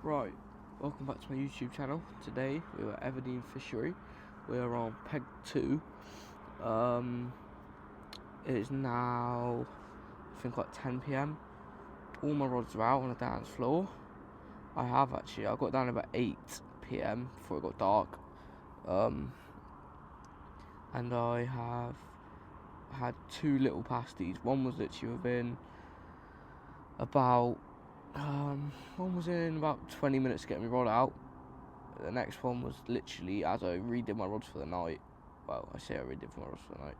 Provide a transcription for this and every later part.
Right, welcome back to my YouTube channel. Today we are at Everdean fishery. We are on peg 2. It is now I think like 10 PM. All my rods are out on the dance floor. I got down about 8 PM before it got dark. And I have had 2 little pasties. One was literally within about 20 minutes to get me rod out. The next one was literally as I redid my rods for the night. Well, I say I redid my rods for the night.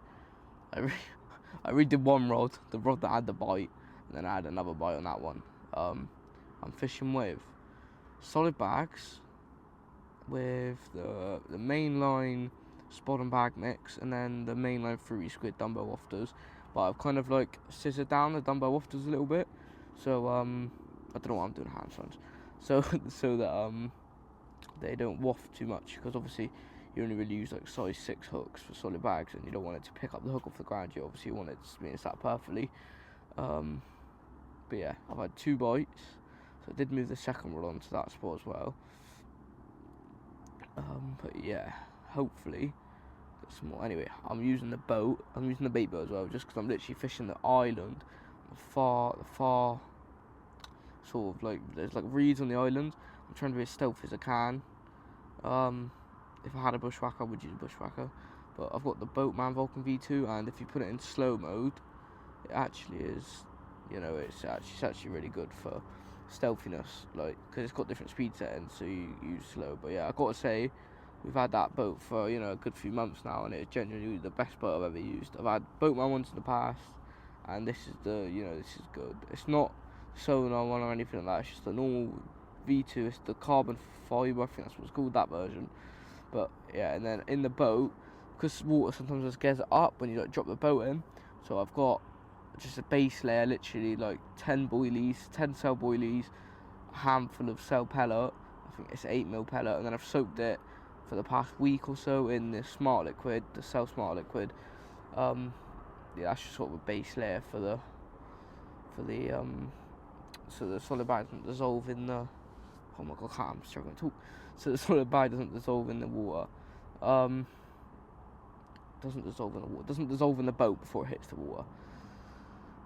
I redid one rod, the rod that had the bite, and then I had another bite on that one. I'm fishing with solid bags with the mainline spot and bag mix, and then the mainline fruity squid dumbo wafters. But I've kind of like scissored down the dumbo wafters a little bit, so I don't know what I'm doing hand signs. So that they don't waft too much, because obviously you only really use like size 6 hooks for solid bags, and you don't want it to pick up the hook off the ground. You obviously want it to be sat perfectly. But yeah, I've had 2 bites, so I did move the second rod onto that spot as well. But yeah, hopefully get some more. Anyway, I'm using the boat. I'm using the bait boat as well, just because I'm literally fishing the island, the far sort of like there's like reeds on the island. I'm trying to be as stealthy as I can. If I had a bushwhacker, I would use a bushwhacker, but I've got the Boatman Vulcan V2, and if you put it in slow mode, it actually is, it's actually really good for stealthiness, like, because it's got different speed settings, so you use slow. But yeah, I gotta say, we've had that boat for a good few months now, and it's genuinely the best boat I've ever used. I've had Boatman ones in the past, and this is this is good. It's not sonar one or anything like that. It's just a normal V2. It's the carbon fiber, I think that's what it's called, that version. But yeah, and then in the boat, because water sometimes just gets it up when you like drop the boat in, so I've got just a base layer, literally like 10 boilies, 10 cell boilies, a handful of cell pellet. I think it's 8mm pellet, and then I've soaked it for the past week or so in the smart liquid, the cell smart liquid. Yeah, that's just sort of a base layer for the so the solid bag doesn't dissolve in the. Oh my god, I'm struggling to talk. So the solid bag doesn't dissolve in the water. Doesn't dissolve in the water. Doesn't dissolve in the boat before it hits the water.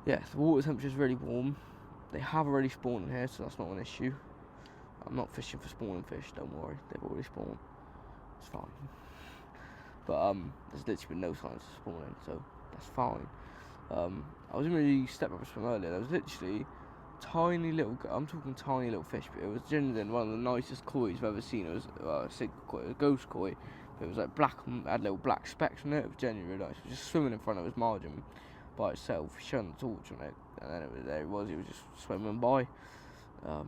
Yeah, the water temperature is really warm. They have already spawned in here, so that's not an issue. I'm not fishing for spawning fish, don't worry. They've already spawned. It's fine. But there's literally been no signs of spawning, so that's fine. I was in really step up from earlier. There was literally tiny little, I'm talking tiny little fish, but it was genuinely one of the nicest kois I've ever seen. It was a ghost koi, but it was like black, had little black specks on it. It was genuinely really nice. It was just swimming in front of his margin by itself, shone the torch on it, and then he was just swimming by. But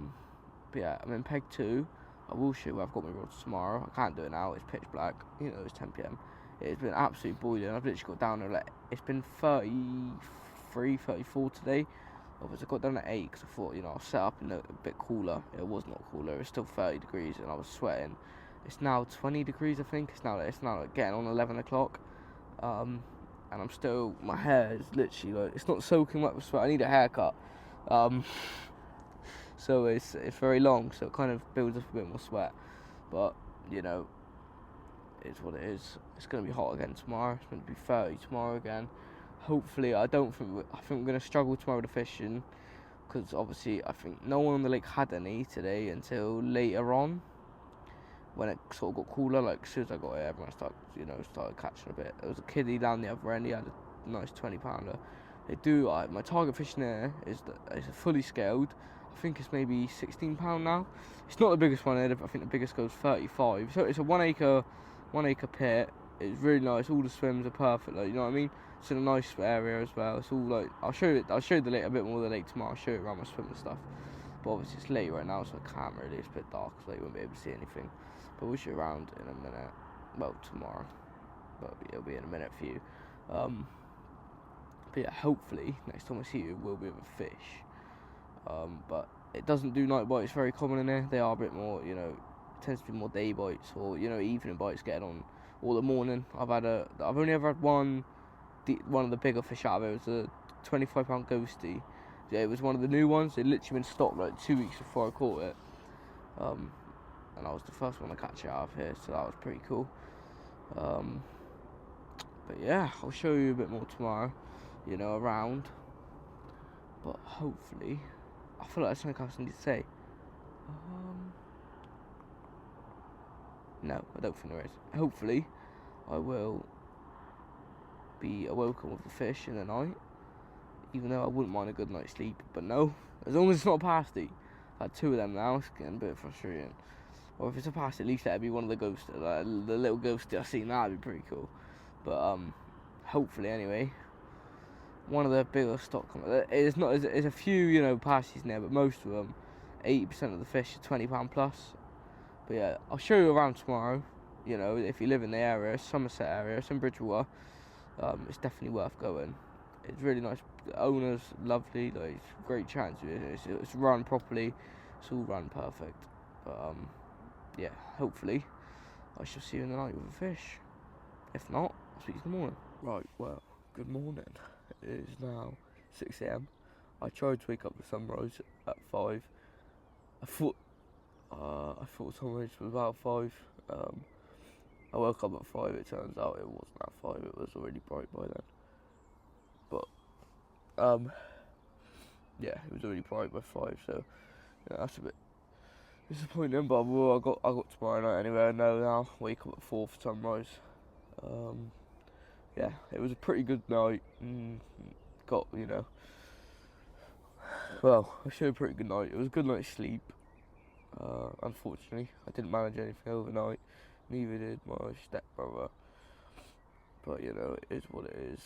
yeah, I'm in peg 2. I will shoot where I've got my rods tomorrow. I can't do it now, it's pitch black, it's 10 PM. It's been absolutely boiling. I've literally got down there, it's been 33, 34 today. Obviously I got down at 8 because I thought, I'll set up in a bit cooler. It was not cooler, it was still 30 degrees and I was sweating. It's now 20 degrees, I think. It's now like getting on 11 o'clock. And I'm still, my hair is literally like, it's not soaking wet with sweat. I need a haircut. So it's very long, so it kind of builds up a bit more sweat. But, it's what it is. It's going to be hot again tomorrow. It's going to be 30 tomorrow again. Hopefully, I think we're going to struggle tomorrow with the fishing, because obviously I think no one on the lake had any today until later on, when it sort of got cooler. Like as soon as I got here, everyone started catching a bit. There was a kiddie down the other end. He had a nice 20-pounder. They do. My target fishing there is a fully scaled. I think it's maybe 16 pound now. It's not the biggest one there. I think the biggest goes 35. So it's a 1 acre pit. It's really nice. All the swims are perfect. Like, you know what I mean? It's in a nice area as well. It's all like, I'll show you the lake a bit more of the lake tomorrow. I'll show you around my swim and stuff. But obviously it's late right now, so I can't really. It's a bit dark, so you won't be able to see anything. But we'll show you around in a minute. Well, tomorrow. But it'll be in a minute for you. But yeah, hopefully next time I see you, we'll be able to fish. But it doesn't do night bites very common in there. They are a bit more, it tends to be more day bites or evening bites getting on, or the morning. I've only ever had one of the bigger fish out of it. It was a 25-pound ghosty. Yeah, it was one of the new ones. It literally been stocked like 2 weeks before I caught it. And I was the first one to catch it out of here, so that was pretty cool. But yeah, I'll show you a bit more tomorrow, around. But hopefully, I feel like there's something else I need to say. No, I don't think there is. Hopefully, I will be awoken with a fish in the night, even though I wouldn't mind a good night's sleep. But no, as long as it's not a pasty. I've had 2 of them now, it's getting a bit frustrating. Or if it's a pasty, at least let it be one of the ghosts, like the little ghosty I've seen. That'd be pretty cool. But hopefully anyway. One of the bigger stock, it's not. There's a few, pasties in there, but most of them, 80% of the fish are £20 plus. But yeah, I'll show you around tomorrow. If you live in the area, Somerset area, it's in Bridgewater. It's definitely worth going. It's really nice. The owner's lovely. Like, it's great chance. It's run properly. It's all run perfect. But yeah, hopefully I shall see you in the night with a fish. If not, I'll speak to you in the morning. Right. Well, good morning. It is now 6 a.m. I tried to wake up with sunrise at 5. I thought sunrise was about 5. I woke up at 5. It turns out it wasn't at 5. It was already bright by then. But yeah, it was already bright by 5. So yeah, that's a bit disappointing. But I got tomorrow night anyway. I know now. Wake up at 4 for sunrise. Yeah, it was a pretty good night. Well, I showed a pretty good night. It was a good night's sleep. Unfortunately, I didn't manage anything overnight. Neither did my stepbrother. But it is what it is.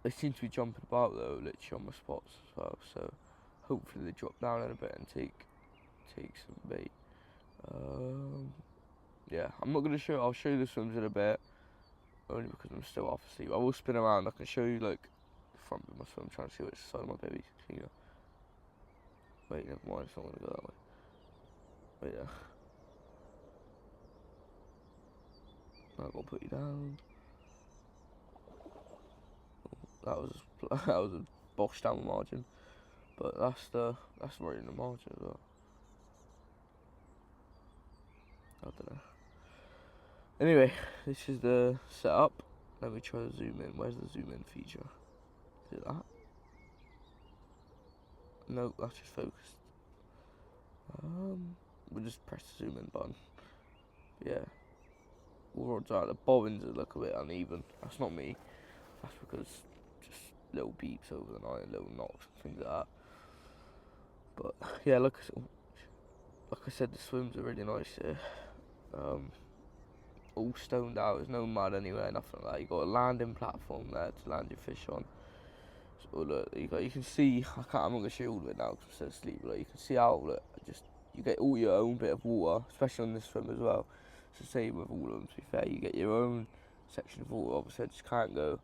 They seem to be jumping about though, literally on my spots as well. So hopefully they drop down in a bit and take some bait. Yeah, I'm not gonna show. I'll show you the swims in a bit, only because I'm still half asleep. I will spin around. I can show you like the front of my swim, trying to see which side of my baby's cleaner. Wait, never mind. It's not gonna go that way. Wait there. I'm gonna put you down. That was a box down margin, but that's right in the margin as well. I don't know. Anyway, this is the setup. Let me try to zoom in. Where's the zoom in feature? Is it that? No, that's just focused. We'll just press the zoom in button. But yeah. All rods out. The bobbins look a bit uneven. That's not me. That's because just little beeps over the night, little knocks and things like that. But yeah, like I said, the swims are really nice here. All stoned out. There's no mud anywhere, nothing like that. You got a landing platform there to land your fish on. So look, you can see. I'm not gonna show you all of it now because I'm still asleep. But you can see out. Look, you get all your own bit of water, especially on this swim as well. It's the same with all of them. To be fair, you get your own section of water. Obviously, I just can't go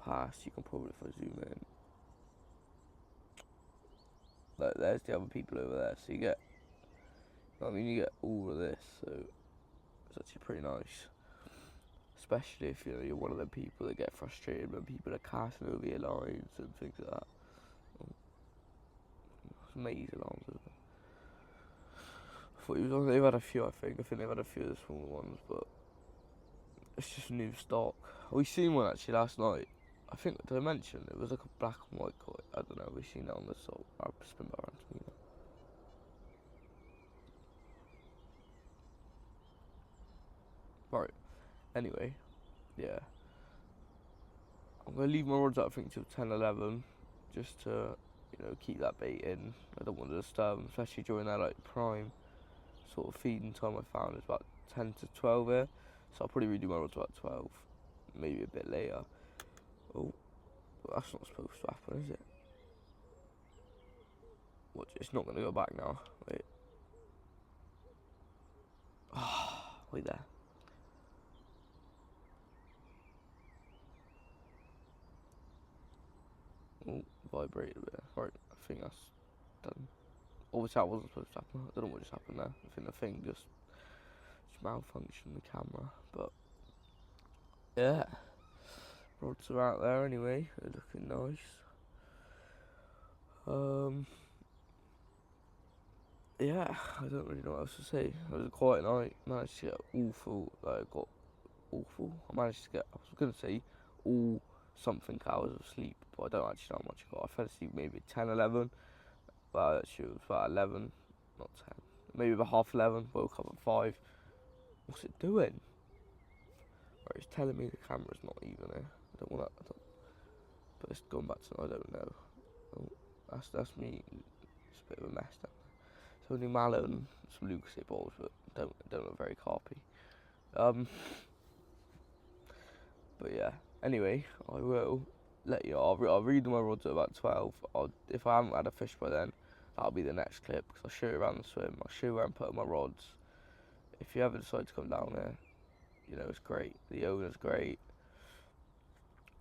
past. You can probably, if I zoom in, like there's the other people over there. So you get, you get all of this. So it's actually pretty nice. Especially if you're one of them people that get frustrated when people are casting over your lines and things like that. It's maze alarms, isn't it? I thought he was on. They've had a few, I think. They've had a few of the smaller ones, but it's just new stock. We seen one actually last night. I think, did I mention it was like a black and white koi? I don't know. We seen that on the salt. I'll spin back around to me now. Right. Anyway, yeah. I'm gonna leave my rods up, I think, till 10-11, just to keep that bait in. I don't want to disturb them, especially during their like prime sort of feeding time. I found it's about 10 to 12 here, so I'll probably redo my rods about 12, maybe a bit later. Oh, well, that's not supposed to happen, is it? What? It's not gonna go back now. Wait. Ah, wait there. Oh, vibrated a bit. Right, I think that's done. Obviously, that wasn't supposed to happen. I don't know what just happened there. I think the thing just malfunctioned the camera, but yeah, rods are out there anyway. They're looking nice. yeah, I don't really know what else to say. It was a quiet night. Managed to get awful. Like, I got awful. I managed to get. I was gonna say all something hours of sleep, but I don't actually know how much I got. I fell asleep maybe 10, 11. Well, actually, it was about 11, not 10. Maybe about half 11. Woke up at 5. What's it doing? Right, it's telling me the camera's not even there. I don't want that. But it's going back to. I don't know. Oh, that's me. It's a bit of a mess. It's only mallet and some Lucasade balls, but don't look very carpy. But yeah. Anyway, I will let you. I'll read my rods at about 12. If I haven't had a fish by then, that'll be the next clip because I'll show you around the swim. I'll show you where I'm putting my rods. If you ever decide to come down there, you know it's great. The owner's great.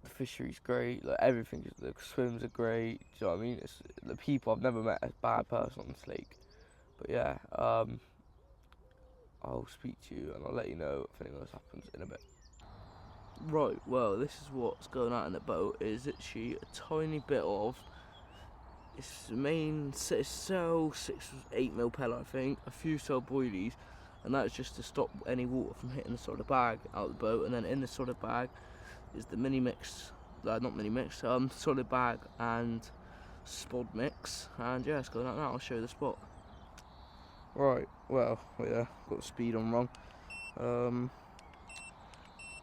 The fishery's great. Like everything. The swims are great. Do you know what I mean? It's the people. I've never met a bad person on this lake. But yeah, I'll speak to you and I'll let you know if anything else happens in a bit. Right, well, this is what's going on in the boat. Is literally a tiny bit of its main cell 6-8 mil pellet, I think, a few cell boilies, and that's just to stop any water from hitting the solid bag out of the boat. And then in the solid bag is the mini mix, not mini mix, solid bag and spod mix. And yeah, it's going out now. I'll show you the spot. Right, well, yeah, got the speed on wrong.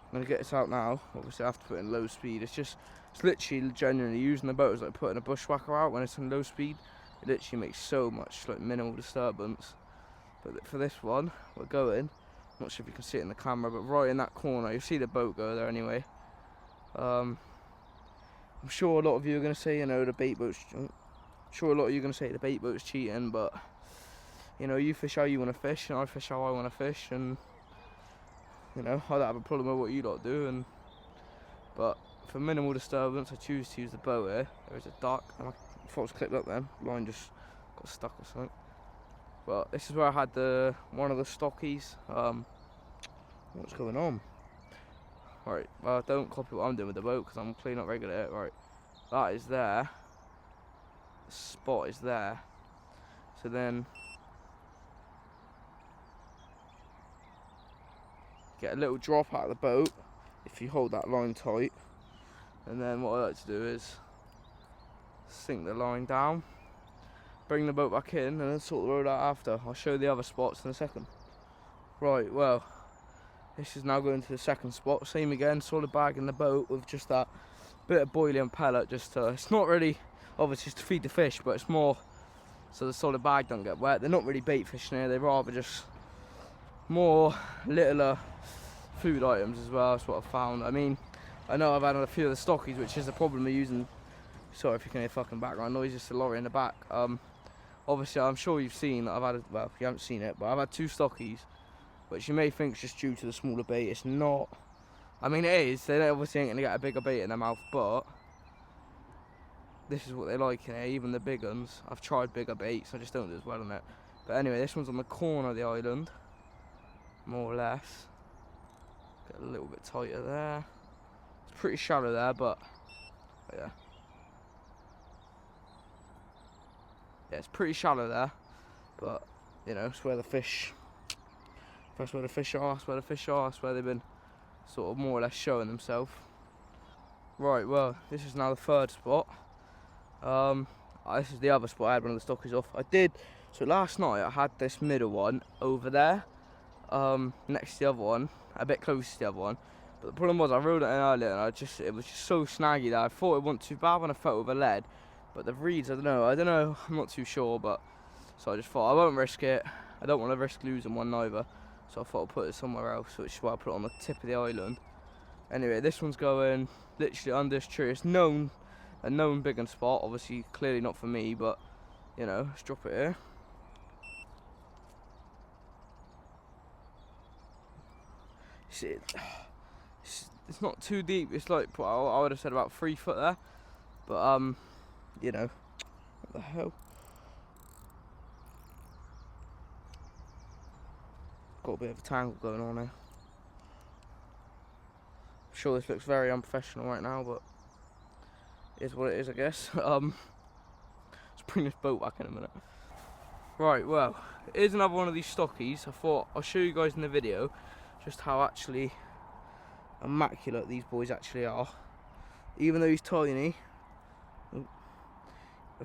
I'm gonna get this out now. Obviously, I have to put it in low speed. It's literally genuinely using the boat as like putting a bushwhacker out when it's in low speed. It literally makes so much like minimal disturbance. But for this one, we're going. I'm not sure if you can see it in the camera, but right in that corner, you see the boat go there anyway. I'm sure a lot of you are gonna say, you know, the bait boat's. I'm sure a lot of you are gonna say the bait boat's cheating, but you know, you fish how you want to fish, and I fish how I want to fish, and you know, I don't have a problem with what you lot do. But for minimal disturbance, I choose to use the boat here. There's a duck, and I thought it was clipped up then. Line just got stuck or something. But this is where I had one of the stockies. What's going on? Right, well, don't copy what I'm doing with the boat because I'm clearly not very good at it. Right, that is there. The spot is there. So then get a little drop out of the boat if you hold that line tight, and then what I like to do is sink the line down, bring the boat back in, and then sort the road out after. I'll show you the other spots in a second. Right, well, this is now going to the second spot. Same again, solid bag in the boat with just that bit of boiling pellet. It's not really, obviously, it's to feed the fish, but it's more so the solid bag don't get wet. They're not really bait fishing here. They're rather just more littler food items as well. That's what I've found. I mean, I know I've had a few of the stockies, which is the problem of using. Sorry if you can hear fucking background noise, it's a lorry in the back. Obviously, I'm sure you've seen that I've had, well, you haven't seen it, but I've had 2 stockies, which you may think is just due to the smaller bait. It's not. I mean, it is. They obviously ain't gonna get a bigger bait in their mouth, but this is what they like in here. Even the big ones. I've tried bigger baits, I just don't do as well on it. But anyway, this one's on the corner of the island, more or less. Get a little bit tighter there. It's pretty shallow there, but yeah. Yeah, it's pretty shallow there, but you know, it's where the fish. That's where the fish are. That's where the fish are. That's where they've been sort of more or less showing themselves. Right, well, this is now the third spot. This is the other spot I had one of the stockies off. So last night I had this middle one over there, next to the other one, a bit closer to the other one. But the problem was I rode it in earlier and it was just so snaggy that I thought it wasn't too bad when I felt with a lead. But the reeds, I don't know, I'm not too sure, but so I just thought I won't risk it. I don't want to risk losing one either. So I thought I'd put it somewhere else, which is why I put it on the tip of the island. Anyway, this one's going literally under this tree. It's a known big one spot, obviously clearly not for me, but you know, let's drop it here. See, it's not too deep. It's like I would have said about 3 foot there, but you know, what the hell? Got a bit of a tangle going on here. I'm sure this looks very unprofessional right now, but it is what it is, I guess. Let's bring this boat back in a minute. Right, well, here's another one of these stockies. I thought I'll show you guys in the video just how actually immaculate these boys actually are. Even though he's tiny, look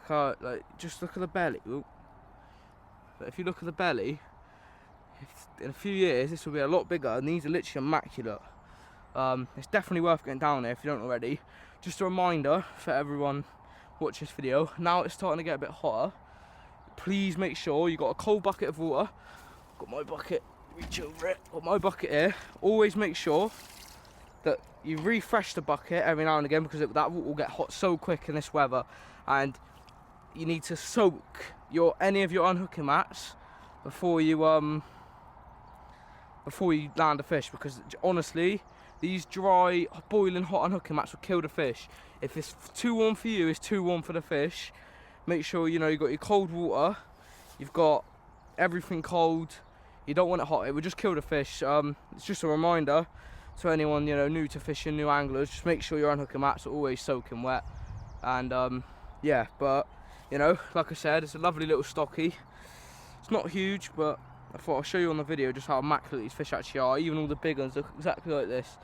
how, like, just look at the belly. Ooh. But if you look at the belly, in a few years this will be a lot bigger, and these are literally immaculate. It's definitely worth getting down there if you don't already. Just a reminder for everyone watching this video, now it's starting to get a bit hotter, please make sure you got a cold bucket of water. Got my bucket, reach over it, got my bucket here. Always make sure that you refresh the bucket every now and again, because that water will get hot so quick in this weather, and you need to soak any of your unhooking mats before you land a fish, because honestly these dry boiling hot unhooking mats will kill the fish. If it's too warm for you, it's too warm for the fish. Make sure you got your cold water, you've got everything cold. You don't want it hot, it would just kill the fish. It's just a reminder to anyone new to fishing, new anglers, just make sure your unhooking mats are always soaking wet. And yeah, but like I said, it's a lovely little stocky. It's not huge, but I thought I'll show you on the video just how immaculate these fish actually are. Even all the big ones look exactly like this.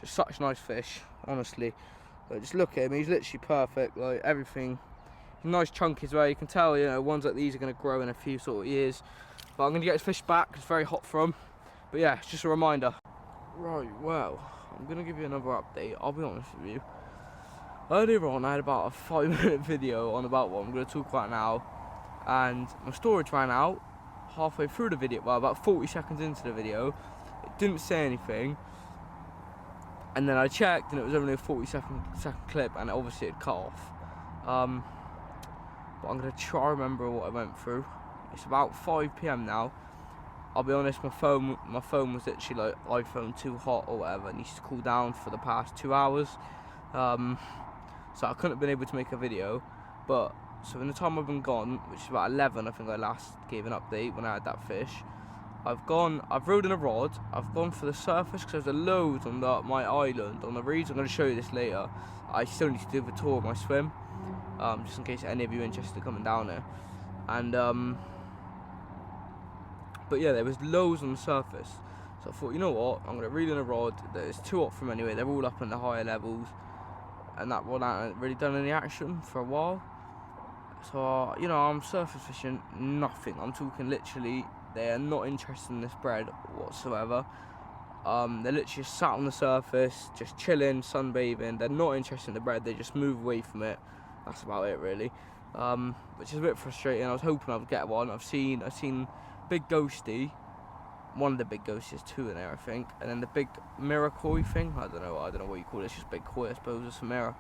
Just such nice fish, honestly. Like, just look at him, he's literally perfect, like everything. Nice chunky as well. You can tell ones like these are going to grow in a few sort of years. But I'm going to get his fish back, it's very hot for him. But yeah, it's just a reminder. Right, well, I'm going to give you another update, I'll be honest with you. Earlier on I had about a 5-minute video on about what I'm going to talk about now, and my storage ran out halfway through the video, well, about 40 seconds into the video. It didn't say anything, and then I checked and it was only a 40-second clip, and obviously it cut off. But I'm going to try to remember what I went through. It's about 5 PM now. I'll be honest, my phone was literally like iPhone too hot or whatever. It needs to cool down for the past 2 hours. So I couldn't have been able to make a video. But so in the time I've been gone, which is about 11, I think I last gave an update when I had that fish. I've rode in a rod, I've gone for the surface because there's a load on my island, on the reeds. I'm going to show you this later. I still need to do the tour of my swim, just in case any of you are interested in coming down there. And but yeah, there was loads on the surface. So I thought, you know what, I'm going to reel in a rod. It's too hot for them anyway, they're all up in the higher levels. And that rod hasn't really done any action for a while. So, I'm surface fishing, nothing. I'm talking literally, they are not interested in this bread whatsoever. They're literally just sat on the surface, just chilling, sunbathing. They're not interested in the bread, they just move away from it. That's about it, really. Which is a bit frustrating. I was hoping I would get one. I've seen big ghosty, one of the big ghosties, 2 in there, I think, and then the big mirror koi thing. I don't know what you call it. It's just big koi, I suppose. It's a mirror,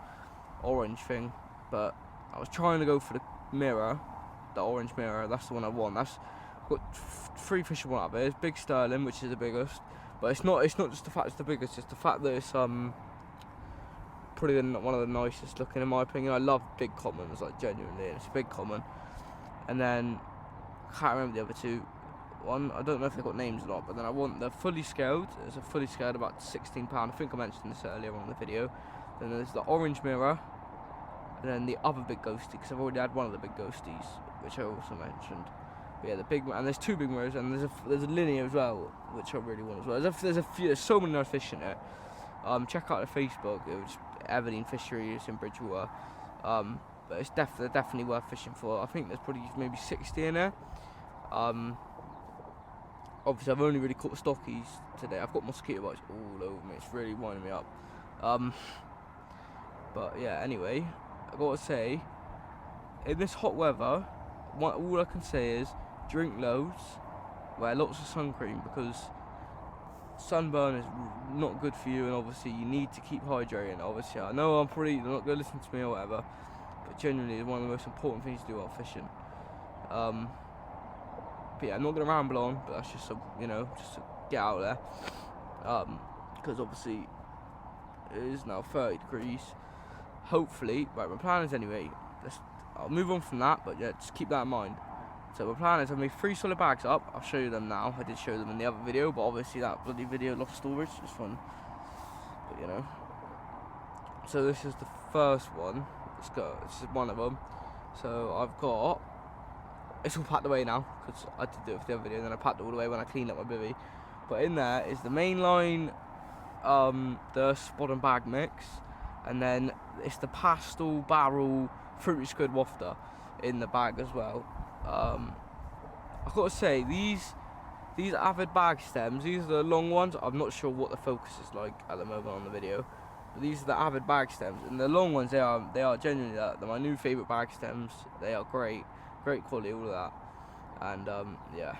orange thing. But I was trying to go for the mirror, the orange mirror. That's the one I want. I've got 3 fish I want out of it. It's big sterling, which is the biggest. But it's not just the fact it's the biggest. It's the fact that it's probably one of the nicest looking, in my opinion. I love big commons, like genuinely. It's a big common. And then I can't remember the other 2. One, I don't know if they've got names or not, but then I want the fully scaled. It's a fully scaled, about £16. I think I mentioned this earlier on in the video. Then there's the orange mirror, and then the other big ghosty, because I've already had one of the big ghosties, which I also mentioned. But yeah, the big, and there's 2 big mirrors, and there's a linear as well, which I really want as well. There's so many nice fish in it. Check out the Facebook. It was Everdean fishery. It's in Bridgewater. But it's definitely worth fishing for. I think there's probably maybe 60 in there. Obviously I've only really caught stockies today. I've got mosquito bites all over me. It's really winding me up. But yeah, anyway, I gotta say, in this hot weather, all I can say is drink loads, wear lots of sun cream, because sunburn is not good for you, and obviously you need to keep hydrating. Obviously I know they're not going to listen to me or whatever, but genuinely it's one of the most important things to do while fishing. But yeah, I'm not going to ramble on, but that's just just to get out there, because obviously it is now 30 degrees. Hopefully, right, my plan is anyway, I'll move on from that, but yeah, just keep that in mind. So my plan is I've made 3 solid bags up. I'll show you them now. I did show them in the other video, but obviously that bloody video lost storage. It's fun, but So this is the first one. Let's go. This is one of them. So I've got it's all packed away now because I did do it for the other video, and then I packed it all away when I cleaned up my bivvy. But in there is the main line, the spot and bag mix, and then it's the pastel barrel fruity squid wafter in the bag as well. I've got to say, these Avid bag stems, these are the long ones. I'm not sure what the focus is like at the moment on the video, but these are the Avid bag stems, and the long ones, they are genuinely they're my new favourite bag stems. They are great quality, all of that, and yeah.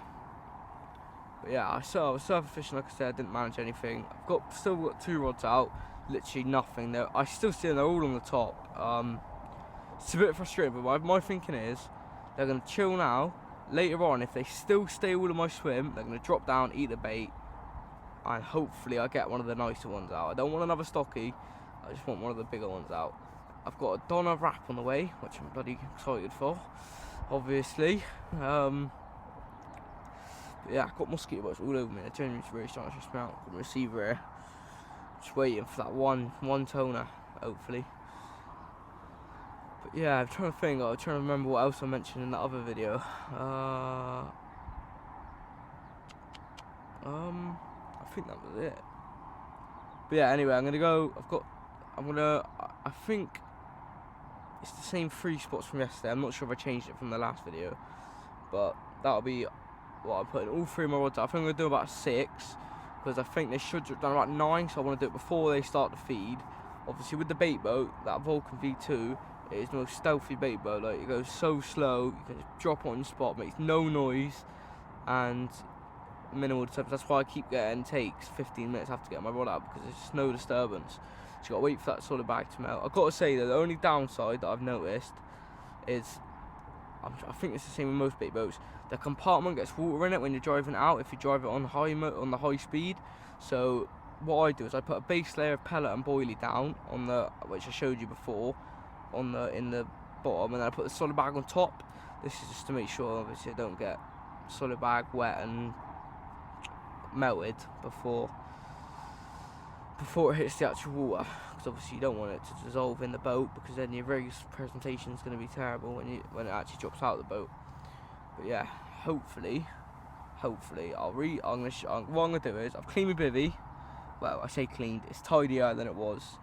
But yeah, I was surf fishing, like I said. I didn't manage anything. I've still got 2 rods out, literally nothing. I still see them, they're all on the top. It's a bit frustrating, but my thinking is they're going to chill now. Later on, if they still stay all in my swim, they're going to drop down, eat the bait, and hopefully I get one of the nicer ones out. I don't want another stocky, I just want one of the bigger ones out. I've got a Donna wrap on the way, which I'm bloody excited for, obviously. But yeah, I've got mosquito bites all over me. They're genuinely really starting to stress me out. Got the receiver here, just waiting for that one toner, hopefully. But yeah, I'm trying to think. I'm trying to remember what else I mentioned in that other video. I think that was it. But yeah, anyway, I'm gonna go. I think it's the same 3 spots from yesterday. I'm not sure if I changed it from the last video, but that'll be what I'm putting all 3 of my rods out. I think I'm gonna do about 6, because I think they should drop down about 9, so I want to do it before they start to feed. Obviously, with the bait boat, that Vulcan V2. It is the most stealthy bait boat. Like, it goes so slow, you can just drop on your spot, makes no noise, and minimal disturbance. That's why I keep getting takes 15 minutes after getting my rod out, because there's just no disturbance. So you gotta wait for that solid bag to melt. I've got to say though, the only downside that I've noticed is, I think it's the same with most bait boats, the compartment gets water in it when you're driving out, if you drive it on the high speed. So what I do is I put a base layer of pellet and boilie down on which I showed you before, in the bottom, and then I put the solid bag on top. This is just to make sure obviously I don't get solid bag wet and melted before it hits the actual water, because obviously you don't want it to dissolve in the boat, because then your rig presentation is going to be terrible when it actually drops out of the boat. But yeah, hopefully what I'm gonna do is I've cleaned my bivvy. Well, I say cleaned, it's tidier than it was.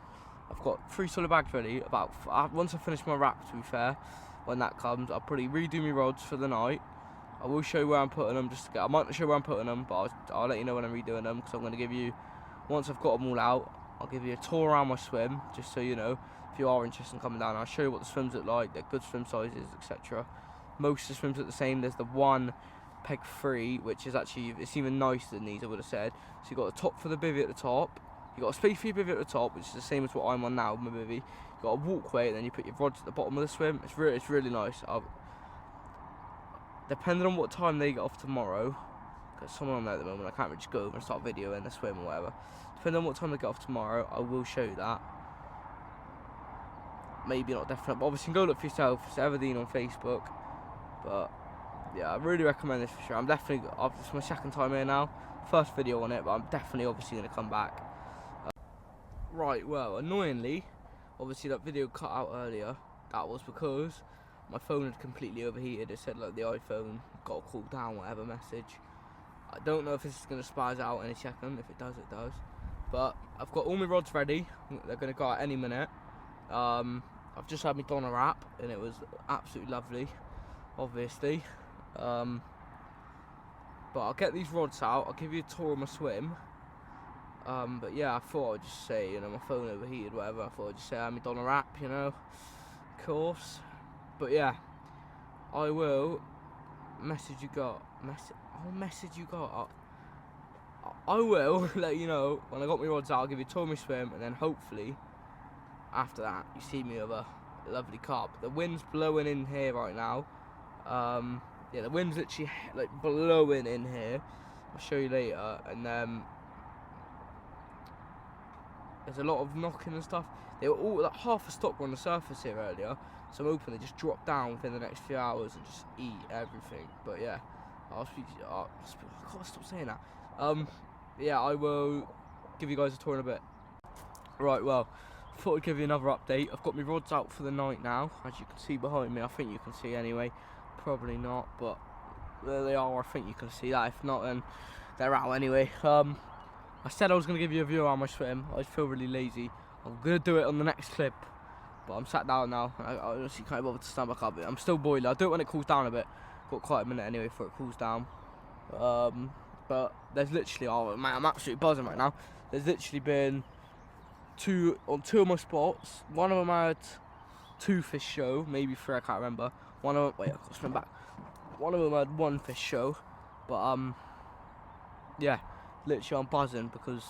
I've got 3 solid bags ready. Once I finish my wrap, to be fair, when that comes, I'll probably redo my rods for the night. I will show you where I'm putting them. I might not show where I'm putting them, but I'll let you know when I'm redoing them, because I'm going to give you, once I've got them all out, I'll give you a tour around my swim, just so you know, if you are interested in coming down. I'll show you what the swims look like, they're good swim sizes, etc. Most of the swims look the same. There's the one peg 3, which is actually, it's even nicer than these, I would have said. So you've got a top for the bivvy at the top. You've got a space for your bivvy at the top, which is the same as what I'm on now with my bivvy. You've got a walkway, and then you put your rods at the bottom of the swim. It's really nice. Depending on what time they get off tomorrow, because someone on there at the moment, I can't really just go over and start videoing the swim or whatever. Depending on what time they get off tomorrow, I will show you that. Maybe not definite, but obviously you can go look for yourself. It's Everdean on Facebook. But yeah, I really recommend this for sure. It's my 2nd time here now. First video on it, but I'm definitely obviously going to come back. Right, well, annoyingly, obviously that video cut out earlier. That was because my phone had completely overheated. It said like the iPhone got a cool down, whatever message. I don't know if this is going to spaz out any second. If it does, it does. But I've got all my rods ready. They're going to go out any minute. I've just had my Donna wrap, and it was absolutely lovely, obviously. But I'll get these rods out. I'll give you a tour of my swim. But yeah, I thought I'd just say, you know, my phone overheated, whatever. I thought I'd just say I had my Donna wrap, you know, of course. But yeah, I will message you got. I will let you know when I got my rods out. I'll give you a tour of my swim, and then hopefully after that you see me with a lovely carp. The wind's blowing in here right now. Yeah, the wind's literally like blowing in here. I'll show you later, and there's a lot of knocking and stuff. They were all like half a stock were on the surface here earlier, so I'm hoping they just drop down within the next few hours and just eat everything. But yeah, I can't stop saying that. Yeah, I will give you guys a tour in a bit. Right, well, I thought I'd give you another update. I've got my rods out for the night now, as you can see behind me. I think you can see anyway. Probably not, but there they are. I think you can see that. If not, then they're out anyway. I said I was going to give you a view on my swim. I feel really lazy. I'm going to do it on the next clip, but I'm sat down now. I honestly can't bother to stand back up. I'm still boiling. I'll do it when it cools down a bit. Got quite a minute anyway before it cools down. But there's literally, oh man, I'm absolutely buzzing right now. There's literally been two of my spots. One of them had 2 fish show, maybe 3, I can't remember. One of them, wait, I've got to swim back. One of them had 1 fish show, but yeah, literally I'm buzzing because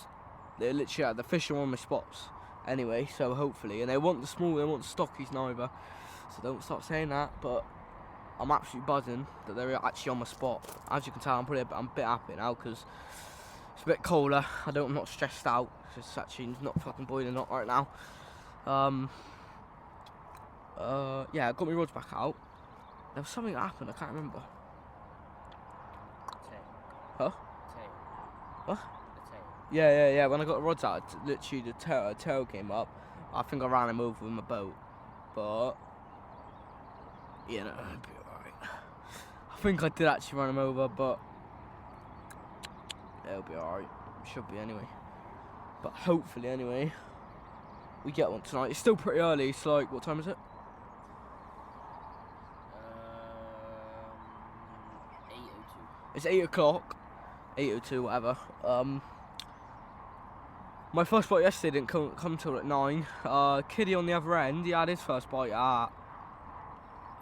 they're literally the fish are on my spots anyway. So hopefully, and they want the stockies neither. So don't stop saying that. But I'm absolutely buzzing that they're actually on my spot. As you can tell, I'm a bit happy now because it's a bit colder. I'm not stressed out. It's actually not fucking boiling hot right now. Yeah, I got my rods back out. There was something that happened, I can't remember. Huh? What? Yeah. When I got the rods out, literally the tail came up. I think I ran him over with my boat. But, you know, it'll be alright. I think I did actually run him over, but it'll be alright. Should be anyway. But hopefully, anyway, we get one tonight. It's still pretty early. It's like, what time is it? 8:02. It's 8 o'clock. 8:02, whatever. My first bite yesterday didn't come till at 9. Kiddie on the other end, he had his first bite at,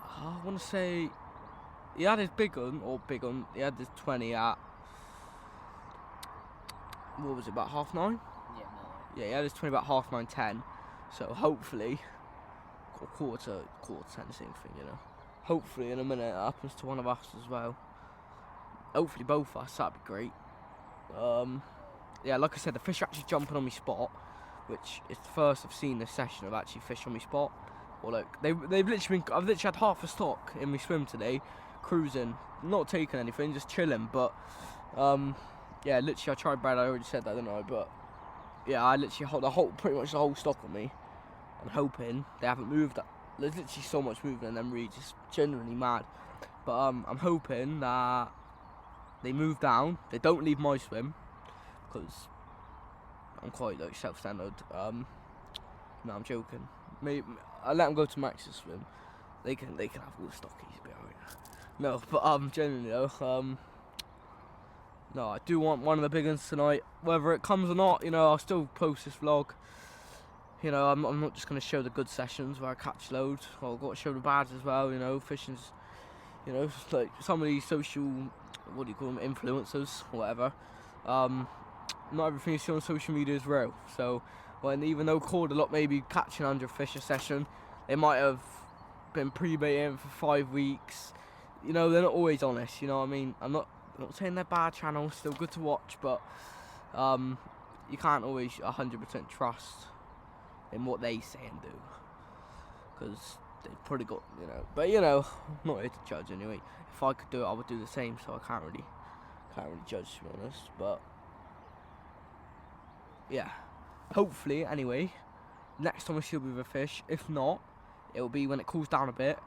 I want to say, he had his big one, he had his 20 at, what was it, about 9:30? Yeah, he had his 20 about 9:30, 10. So hopefully, quarter 10, same thing, you know. Hopefully in a minute it happens to one of us as well. Hopefully both of us, that'd be great. Yeah, like I said, the fish are actually jumping on my spot, which is the first I've seen this session of actually fish on my spot. Or like I've literally had half a stock in my swim today, cruising, not taking anything, just chilling. But yeah, literally I tried bread. I already said that, didn't I? But yeah, I literally hold pretty much the whole stock on me. I'm hoping they haven't moved. There's literally so much movement in them reeds, it's genuinely mad. But I'm hoping that they move down. They don't leave my swim because I'm quite like self-centered. No, I'm joking. Maybe I let them go to Max's swim. They can have all the stockies. Be alright. No, but genuinely though, no, I do want one of the big ones tonight. Whether it comes or not, you know, I'll still post this vlog. You know, I'm not just going to show the good sessions where I catch loads. I've got to show the bads as well, you know, fishing's, you know, like some of these social, what do you call them, influencers, or whatever. Not everything you see on social media is real. So, even though caught a lot, maybe catching 100 fish a session, they might have been pre-baiting for 5 weeks. You know, they're not always honest, you know what I mean? I'm not saying they're bad channels, still good to watch, but you can't always 100% trust in what they say and do, because they've probably got, you know, but you know, I'm not here to judge anyway. If I could do it, I would do the same, so I can't really judge, to be honest. But yeah, hopefully anyway, next time we see with a fish. If not, it will be when it cools down a bit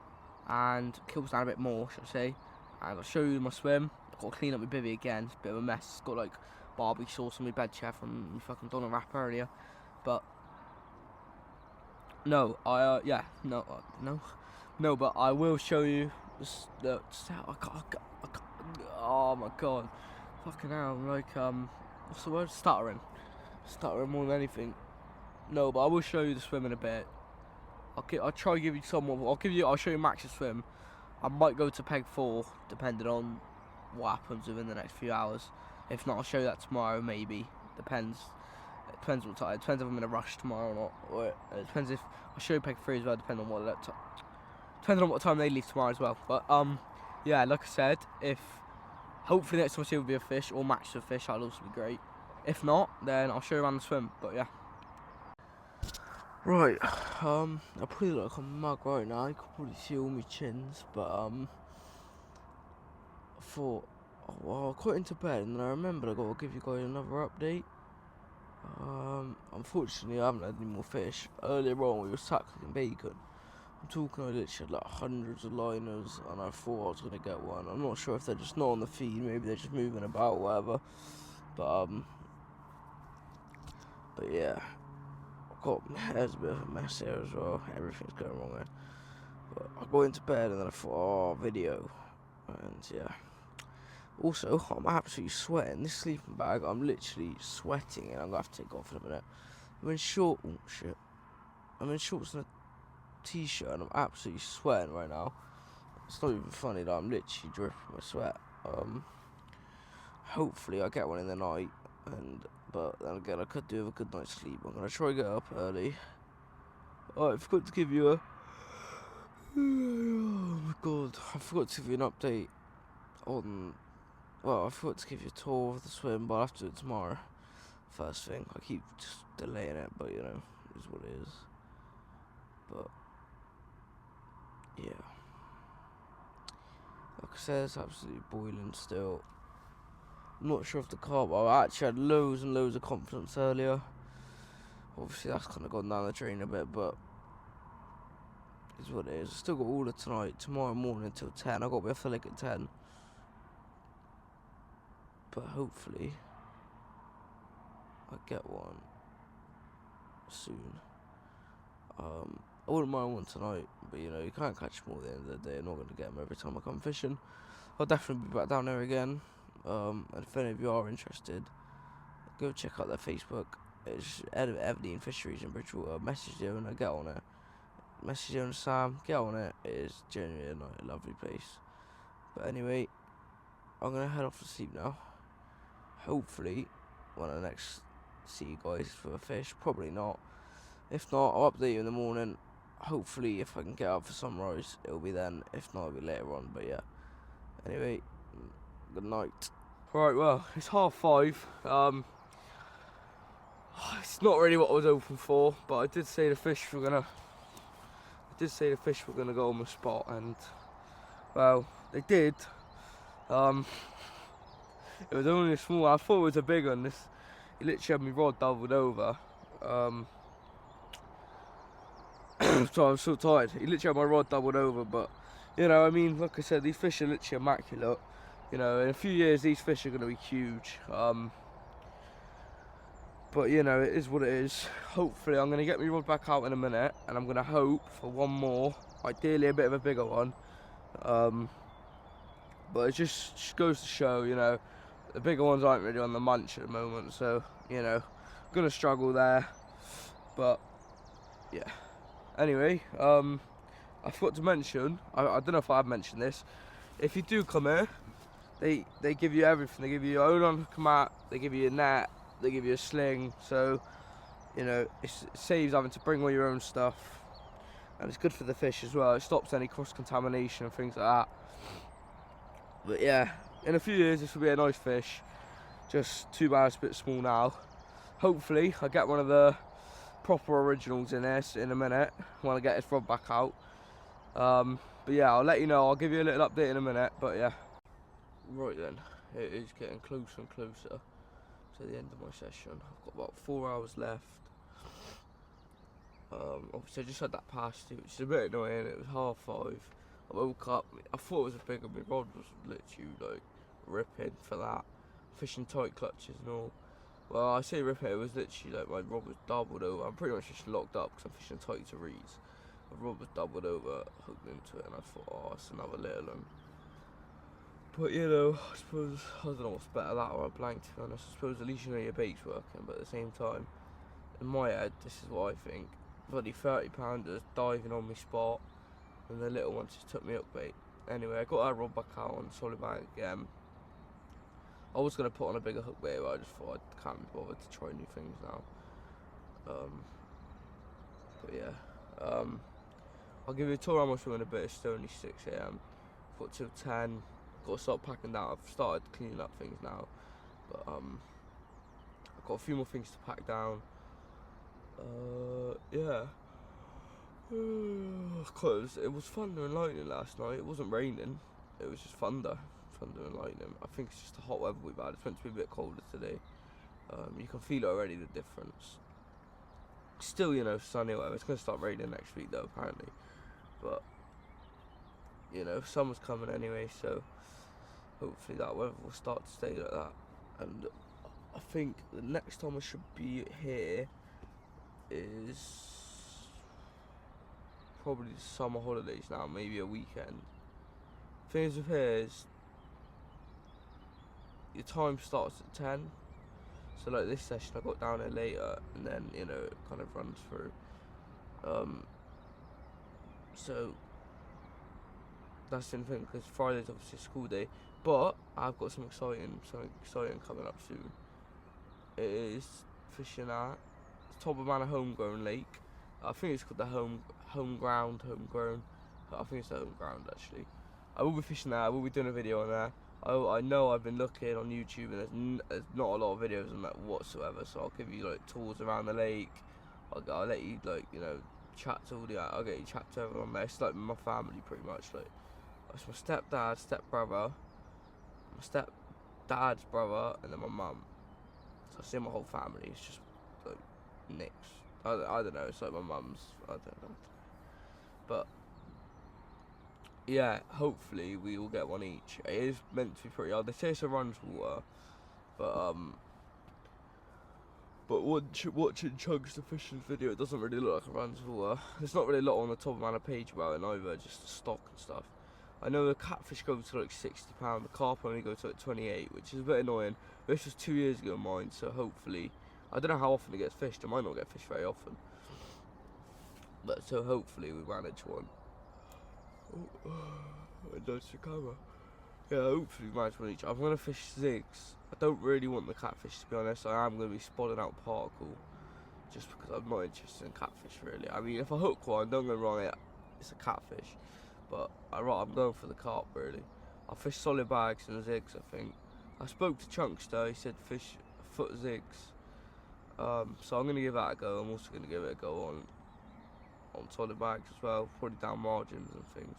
and kills down a bit more, should I say, and I'll show you my swim. I've got to clean up my bivvy again, it's a bit of a mess. It's got like barbecue sauce on my bed chair from my fucking Donna wrap earlier. But no, no, but I will show you oh my god, fucking hell, I'm like, what's the word, stuttering more than anything. No, but I will show you the swim in a bit. I'll try to give you some more, I'll show you Max's swim. I might go to peg 4, depending on what happens within the next few hours. If not, I'll show you that tomorrow, maybe, depends. It depends what time. It depends if I'm in a rush tomorrow or not. Or it depends if I'll show you peg 3 as well. Depending on what time they leave tomorrow as well. But yeah, like I said, if hopefully next time I see will be a fish or match a fish, that'll also be great. If not, then I'll show you around the swim. But yeah. Right. I probably look like a mug right now. You can probably see all my chins, but I thought, well, I got into bed and then I remembered I got to give you guys another update. Unfortunately I haven't had any more fish. Earlier on we were sat cooking bacon. I'm talking, I literally had like hundreds of liners, and I thought I was gonna get one. I'm not sure if they're just not on the feed, maybe they're just moving about, or whatever. But yeah, I've got my hair's a bit of a mess here as well. Everything's going wrong there. But I got into bed and then I thought, oh, video, and yeah. Also, I'm absolutely sweating. This sleeping bag, I'm literally sweating, and I'm gonna have to take off in a minute. I'm in short. Oh shit! I'm in shorts and a t-shirt, and I'm absolutely sweating right now. It's not even funny that I'm literally dripping with sweat. Hopefully I get one in the night, but then again I could do with a good night's sleep. I'm gonna try to get up early. Oh, I forgot to give you a. Oh my god! I forgot to give you an update on. Well, I forgot to give you a tour of the swim, but I'll have to do it tomorrow. First thing, I keep just delaying it, but you know, it is what it is. But yeah, like I said, it's absolutely boiling still. I'm not sure if the carb. I actually had loads and loads of confidence earlier. Obviously, that's kind of gone down the drain a bit, but it's what it is. I still got all of tonight, tomorrow morning till 10. I got to be off the lake at 10. But hopefully, I get one soon. I wouldn't mind one tonight, but you know, you can't catch them all at the end of the day. I'm not going to get them every time I come fishing. I'll definitely be back down there again. And if any of you are interested, go check out their Facebook. It's Everdean Fisheries in Bridgewater. Message you and I get on it. Message you and Sam, get on it. It is genuinely a lovely place. But anyway, I'm going to head off to sleep now. Hopefully, when I next see you guys for a fish, probably not. If not, I'll update you in the morning. Hopefully, if I can get up for sunrise, it'll be then. If not, it'll be later on. But yeah. Anyway, good night. Right, well, it's 5:30. It's not really what I was hoping for, but I did say the fish were gonna go on the spot, and well, they did. It was only a small. I thought it was a big one. He literally had me rod doubled over. So I was so tired. He literally had my rod doubled over, but you know, I mean, like I said, these fish are literally immaculate. You know, in a few years, these fish are going to be huge. But you know, it is what it is. Hopefully, I'm going to get my rod back out in a minute, and I'm going to hope for one more, ideally a bit of a bigger one. But it just goes to show, you know, the bigger ones aren't really on the munch at the moment. So, you know, going to struggle there. But yeah. Anyway, I forgot to mention, I don't know if I've mentioned this, if you do come here, they give you everything. They give you your own unhook mat, they give you a net, they give you a sling, so, you know, it saves having to bring all your own stuff, and it's good for the fish as well. It stops any cross-contamination and things like that. But yeah, in a few years this will be a nice fish, just too bad it's a bit small now. Hopefully I get one of the proper originals in this in a minute when I get this rod back out. But yeah, I'll let you know. I'll give you a little update in a minute. But yeah. Right then, it is getting closer and closer to the end of my session. I've got about 4 hours left. Obviously I just had that pasty, which is a bit annoying. It was 5:30. I woke up. I thought it was a bigger. My rod was literally like ripping for that. Fishing tight clutches and all. Well, I say ripping, it was literally like my rod was doubled over. I'm pretty much just locked up because I'm fishing tight to reeds. My rod was doubled over, hooked into it, and I thought, oh, it's another little one. But you know, I suppose, I don't know what's better, that or a blank, to be honest. I suppose at least you know your bait's working, but at the same time, in my head, this is what I think. Bloody 30-pounders diving on my spot, and the little ones just took me up bait. Anyway, I got that rod back out on solid bait again. I was going to put on a bigger hook bait, but I just thought I can't be bothered to try new things now. But yeah, I'll give you a tour around my swim in a bit. It's still only 6 AM. I've got till 10. Got to start packing down. I've started cleaning up things now, but I've got a few more things to pack down. Yeah. It was thunder and lightning last night. It wasn't raining. It was just thunder and lightning. I think it's just the hot weather we've had. It's meant to be a bit colder today. You can feel already the difference. Still, you know, sunny weather. It's going to start raining next week though, apparently. but you know, summer's coming anyway, so hopefully that weather will start to stay like that. And I think the next time I should be here is probably the summer holidays now, maybe a weekend. Things with here is your time starts at 10, so like this session I got down there later, and then you know it kind of runs through. So that's the thing, because Friday's obviously a school day, but I've got something exciting coming up soon. It is fishing at the top of a homegrown lake. I think it's called the homegrown. I think it's the home ground actually. I will be fishing there. I will be doing a video on there. I know I've been looking on YouTube and there's not a lot of videos on that whatsoever. So I'll give you like tours around the lake. I'll let you like chat to all the. I'll get you chat to everyone there. It's like my family pretty much. Like it's my stepdad, stepbrother, my stepdad's brother, and then my mum. So I see my whole family. It's just like Nick's. I don't know. It's like my mum's. I don't know. But yeah, hopefully we will get one each. It is meant to be pretty hard. They say it's a run to water, but watching Chunks the Fishing's video, it doesn't really look like a run to water. There's not really a lot on the top of my page about it either, just the stock and stuff. I know the catfish go to like £60, the carp only go to like 28, which is a bit annoying. This was 2 years ago mine, so hopefully, I don't know how often it gets fished. It might not get fished very often, but so hopefully we manage one. That's the camera. Yeah, hopefully we manage one each. I'm gonna fish zigs. I don't really want the catfish, to be honest. I am gonna be spotting out particle, just because I'm not interested in catfish really. I mean, if I hook one, don't get me wrong, it's a catfish, but I'm going for the carp really. I'll fish solid bags and zigs, I think. I spoke to Chunks though. He said fish foot zigs. So I'm gonna give that a go. I'm also gonna give it a go on solid bags as well, probably down margins and things.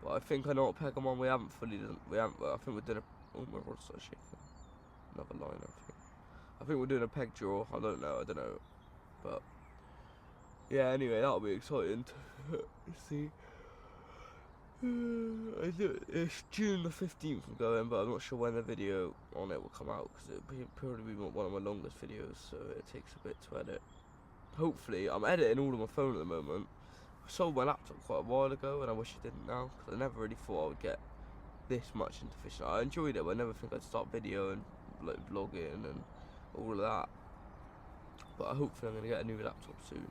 But I think I know what peg I'm on. I think we're doing a. Oh, my rod's started shaking. Another line, I think we're doing a peg draw. I don't know. But yeah. Anyway, that'll be exciting to see. It's June the 15th I'm going, but I'm not sure when the video on it will come out because it'll probably be one of my longest videos, so it takes a bit to edit. Hopefully, I'm editing all on my phone at the moment. I sold my laptop quite a while ago, and I wish I didn't now, because I never really thought I would get this much into fishing. I enjoyed it, but I never think I'd start video and like vlogging and all of that. But hopefully I'm going to get a new laptop soon.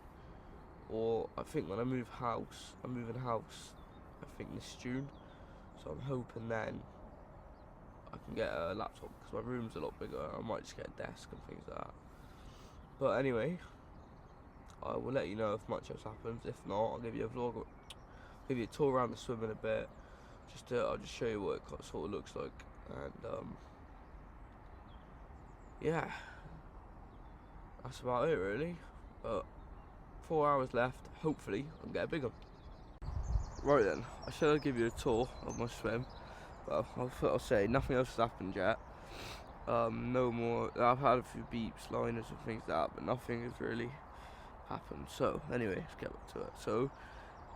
Or I think when I'm moving house, I think this June. So I'm hoping then I can get a laptop, because my room's a lot bigger. I might just get a desk and things like that. But anyway, I will let you know if much else happens. If not, I'll give you a vlog, give you a tour around the swim in a bit. I'll just show you what it sort of looks like, and yeah, that's about it really. But 4 hours left. Hopefully, I can get a big one. Right then, I said I'd give you a tour of my swim, but I'll say nothing else has happened yet. No more. I've had a few beeps, liners, and things like that, but nothing has really happened. So anyway, let's get back to it. So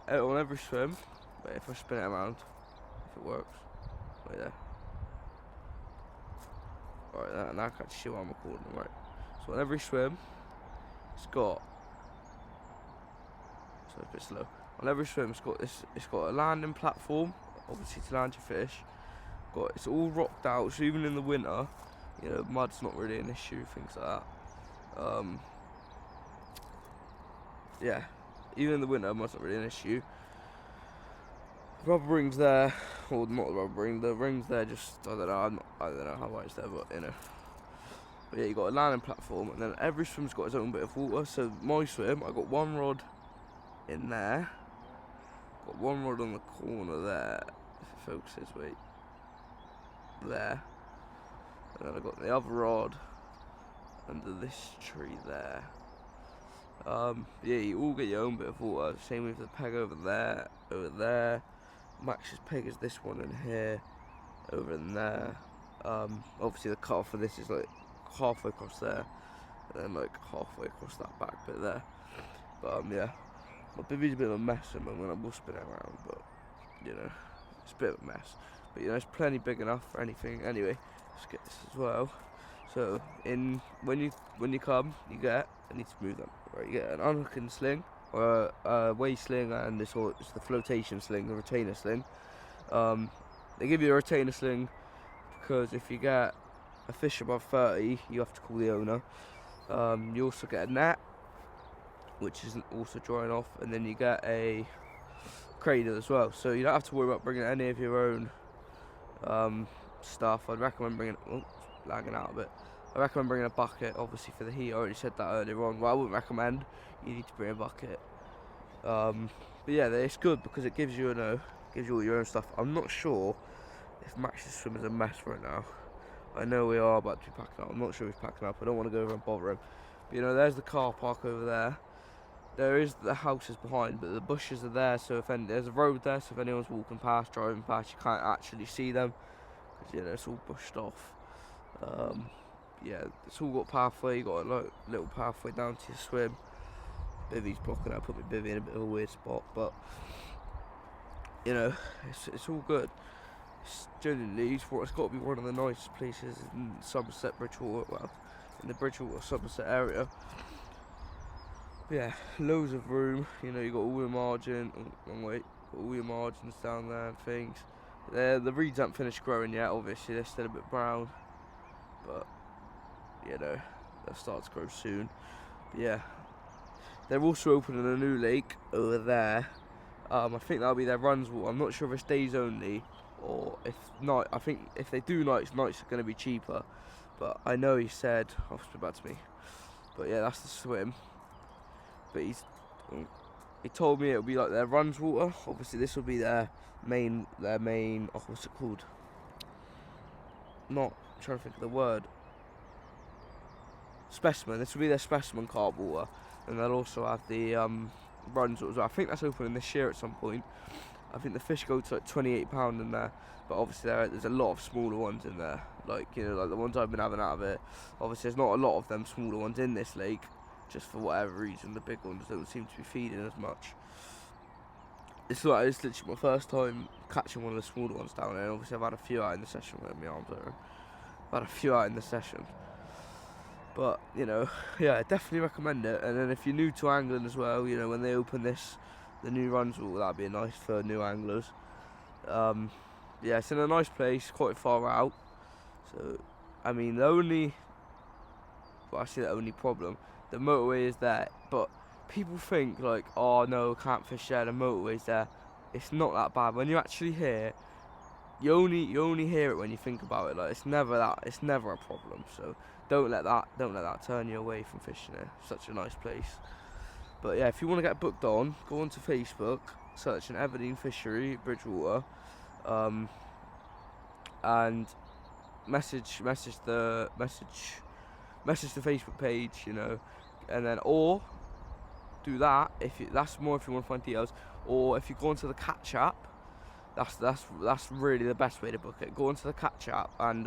on every swim, wait, if I spin it around, if it works, right there. Right, now I can see what I'm recording. Right. So on every swim, it's got. So it's a bit slow. On every swim, it's got a landing platform, obviously to land your fish. It's all rocked out, so even in the winter, mud's not really an issue, things like that. Yeah, even in the winter, mud's not really an issue. Rubber rings there, or not the rubber ring, the ring's there. Just I don't know how much it's there, but But yeah, you got a landing platform, and then every swim's got its own bit of water. So my swim, I got one rod in there. Got one rod on the corner there, if it focuses, wait. There. And then I got the other rod under this tree there. Yeah, you all get your own bit of water. Same with the peg over there. Max's peg is this one in here, over in there. Obviously the cut off for this is like halfway across there, and then like halfway across that back bit there. But yeah. My bivvy's a bit of a mess at the moment. I will spin it around, but you know, it's a bit of a mess. But you know, it's plenty big enough for anything. Anyway, let's get this as well. So when you come, I need to move them. Right, you get an unhooking sling or a way sling, and it's the flotation sling, the retainer sling. They give you a retainer sling because if you get a fish above 30, you have to call the owner. You also get a net, which isn't also drying off, and then you get a cradle as well. So you don't have to worry about bringing any of your own stuff. I'd recommend bringing. Oh, it's lagging out a bit. I recommend bringing a bucket, obviously for the heat. I already said that earlier on. Well, I wouldn't recommend. You need to bring a bucket. But yeah, it's good because it gives you gives you all your own stuff. I'm not sure if Max's swim is a mess right now. I know we are about to be packing up. I'm not sure if he's packing up. I don't want to go over and bother him. But you know, there's the car park over there. There is the houses behind, but the bushes are there. So there's a road there, so if anyone's walking past, driving past, you can't actually see them because you know it's all bushed off. Yeah, it's all got pathway. You got a little pathway down to your swim. Bivvy's blocking out. Put my bivvy in a bit of a weird spot, but you know, it's all good. It's genuinely, it's got to be one of the nicest places in Somerset, Bridgewater. Well, in the Bridgewater, Somerset area. Yeah, loads of room. You know, you got all your margin. Oh, long way. Got all your margins down there and things. The reeds haven't finished growing yet. Obviously, they're still a bit brown, but you know, they'll start to grow soon. But yeah, they're also opening a new lake over there. I think that'll be their runs water. I'm not sure if it's days only or if night. I think if they do nights are going to be cheaper. But I know he said, oh, spit back to me. But yeah, that's the swim. But he told me it'll be like their runs water. Obviously, this will be their main. Oh, what's it called? Not I'm trying to think of the word. Specimen. This will be their specimen carp water, and they'll also have the runs water. I think that's opening this year at some point. I think the fish go to like £28 in there, but obviously there's a lot of smaller ones in there. Like you know, like the ones I've been having out of it. Obviously, there's not a lot of them smaller ones in this lake. Just for whatever reason, the big ones don't seem to be feeding as much. It's literally my first time catching one of the smaller ones down there. And obviously, I've had a few out in the session with my arms over. I've had a few out in the session. But, you know, yeah, I definitely recommend it. And then if you're new to angling as well, you know, when they open the new runs, well, that'd be nice for new anglers. Yeah, it's in a nice place, quite far out. So, I mean, the only problem, the motorway is there, but people think like, oh no, can't fish there, the motorway's there. It's not that bad. When you actually hear, you only hear it when you think about it. Like it's never a problem. So don't let that turn you away from fishing there. Such a nice place. But yeah, if you want to get booked on, go onto Facebook, search an Everdean fishery, Bridgewater, and message the Facebook page, you know, and then or do that that's more if you want to find details, or if you go onto the Catch app, that's really the best way to book it. Go onto the Catch app and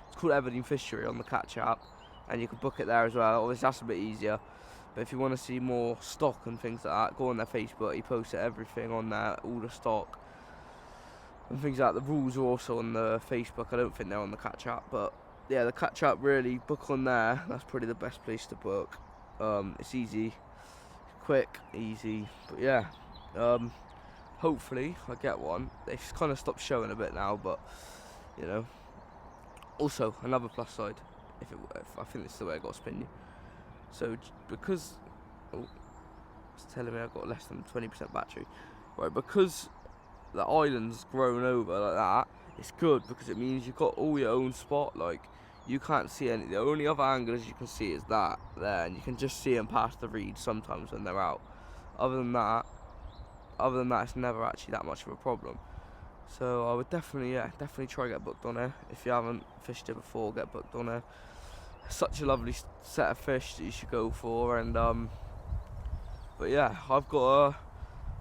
it's called Everdean Fishery on the Catch app, and you can book it there as well. Obviously that's a bit easier, but if you want to see more stock and things like that, go on their Facebook. He posts everything on there, all the stock and things like that. The rules are also on the Facebook. I don't think they're on the Catch app, but yeah, the Catch app, really book on there. That's probably the best place to book. It's easy, quick, easy. But yeah, hopefully I get one. They've kind of stopped showing a bit now, but you know. Also, another plus side, if I think this is the way I got to spin you. So because it's telling me I've got less than 20% battery, right? Because the island's grown over like that, it's good because it means you've got all your own spot. Like you can't see any. The only other anglers you can see is that there, and you can just see them past the reeds sometimes when they're out. Other than that, it's never actually that much of a problem. So I would definitely try to get booked on there. If you haven't fished it before, get booked on there. Such a lovely set of fish that you should go for. And but yeah, I've got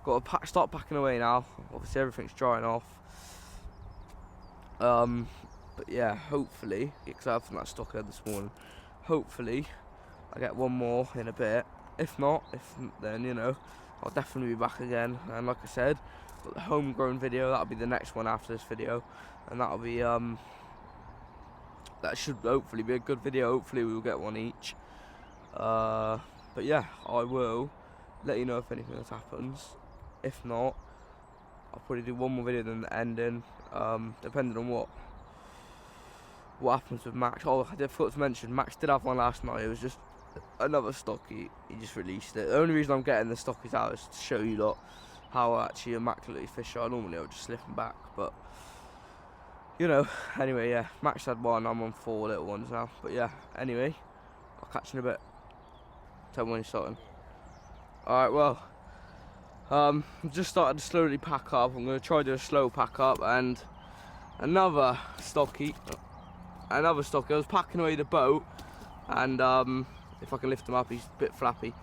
to start packing away now. Obviously everything's drying off. But yeah, hopefully, because I have that stock there this morning, hopefully I get one more in a bit. If not, then you know, I'll definitely be back again. And like I said, the homegrown video, that'll be the next one after this video, and that'll be that should hopefully be a good video. Hopefully we'll get one each. But yeah, I will let you know if anything else happens. If not, I'll probably do one more video than the ending, depending on what happens with Max. Oh, I forgot to mention, Max did have one last night. It was just another stocky. He just released it. The only reason I'm getting the stockies out is to show you lot how actually immaculately fish are. Normally I would just slip them back, but you know. Anyway, yeah, Max had one. I'm on 4 little ones now. But yeah, anyway, I'll catch you in a bit. Tell me when you're starting. Alright, well, I've just started to slowly pack up. I'm going to try to do a slow pack up, and another stocky. I was packing away the boat, and if I can lift him up, he's a bit flappy.